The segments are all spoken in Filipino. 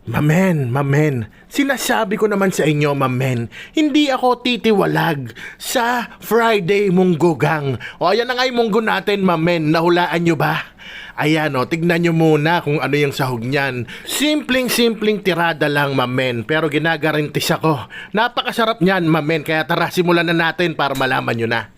Mamen, sinasabi ko naman sa inyo, mamen, hindi ako titiwalag sa Friday Munggogang. O ayan na nga yung munggo natin, mamen, nahulaan nyo ba? Ayan o, tignan nyo muna kung ano yung sahog niyan. Simpleng tirada lang, mamen, pero ginagarantis ako. Napakasarap niyan, mamen, kaya tara, simulan na natin para malaman nyo na.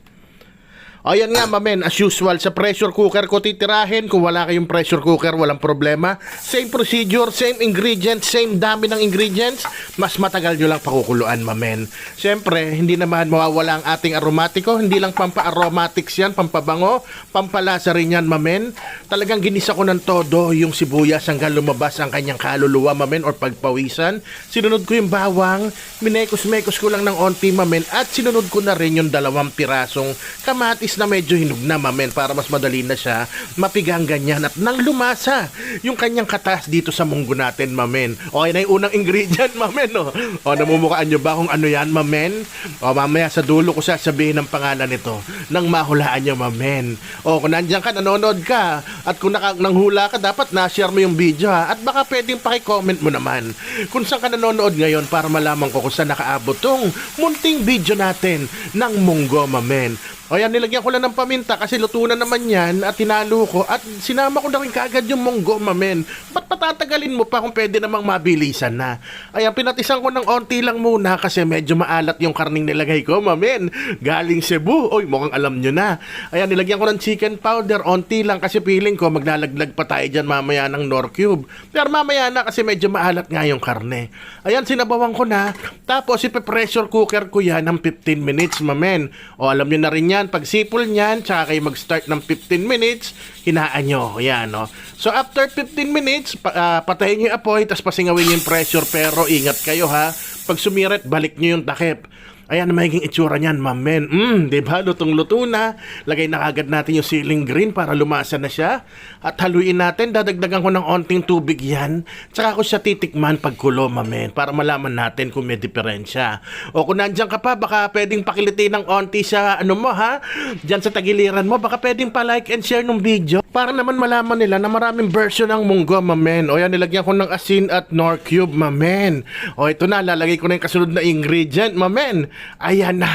Ayan nga, mamen, as usual, sa pressure cooker ko titirahin. Kung wala kayong pressure cooker, walang problema. Same procedure, same ingredients, same dami ng ingredients. Mas matagal nyo lang pakukuluan, mamen. Siyempre, hindi naman mawawala ang ating aromatiko. Hindi lang pampa-aromatics yan, pampabango, pampalasa rin yan, mamen. Talagang ginisa ko ng todo yung sibuyas hanggang lumabas ang kanyang kaluluwa, mamen, or pagpawisan. Sinunod ko yung bawang, minekos-mekos ko lang ng onti, mamen, at sinunod ko na rin yung 2 pirasong kamatis na medyo hinug na, mamen, para mas madali na siya mapigang ganyan. At nang lumasa yung kanyang katas dito sa munggo natin, mamen. Okay na yung unang ingredient, mamen, no? O, namumukhaan nyo ba kung ano yan, mamen? O, mamaya sa dulo ko sasabihin ng pangalan nito nang mahulaan nyo, mamen. O, kung nandiyan ka, nanonood ka, at kung nanghula ka, dapat na-share mo yung video, ha? At baka pwedeng paki-comment mo naman kung saan ka nanonood ngayon para malaman ko kung saan nakaabot tong munting video natin ng munggo, mamen. O yan, nilagyan ko lang ng paminta kasi luto na naman yan at tinalo ko at sinama ko na rin kagad yung munggo, mamen. Ba't patatagalin mo pa kung pwede namang mabilisan na? Ayan, pinatisan ko ng onti lang muna kasi medyo maalat yung karning nilagay ko, mamen. Galing Cebu. Oy, mukhang alam nyo na. Ayan, nilagyan ko ng chicken powder, onti lang kasi feeling ko maglalaglag pa tayo dyan mamaya ng Knorr Cube. Pero mamaya na kasi medyo maalat nga yung karne. Ayan, sinabawan ko na. Tapos ipe-pressure cooker ko yan ng 15 minutes, mamen. O alam nyo na rin yan. Pag sipol niyan, tsaka kayo mag-start ng 15 minutes, hinaan nyo. Yan, no? So, after 15 minutes, patayin nyo yung apoy, tapos pasingawin yung pressure, pero ingat kayo, ha? Pag sumirit, balik nyo yung takip. Ayan na magiging itsura niyan, mamen. Diba? Lutong-luto na. Lagay na agad natin yung ceiling green para lumasa na siya. At haluin natin. Dadagdagan ko ng onting tubig yan. Tsaka ko siya titikman pagkulo, mamen. Para malaman natin kung may diferensya. O kung nandiyan ka pa, baka pwedeng pakilitin ng onti sa ano mo, ha? Diyan sa tagiliran mo. Baka pwedeng pa-like and share ng video. Para naman malaman nila na maraming version ng munggo, mamen. O yan, nilagyan ko ng asin at Knorr Cube, mamen. O ito na, lalagay ko na yung kasunod na ingredient, mamen. Ayan na.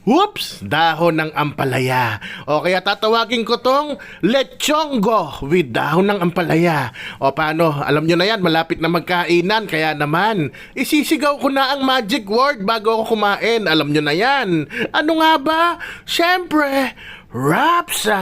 Whoops! Dahon ng ampalaya. O kaya tatawagin ko tong lechongo with dahon ng ampalaya. O paano? Alam nyo na yan, malapit na magkainan. Kaya naman, isisigaw ko na ang magic word bago ako kumain. Alam nyo na yan. Ano nga ba? Siyempre, Rapsa!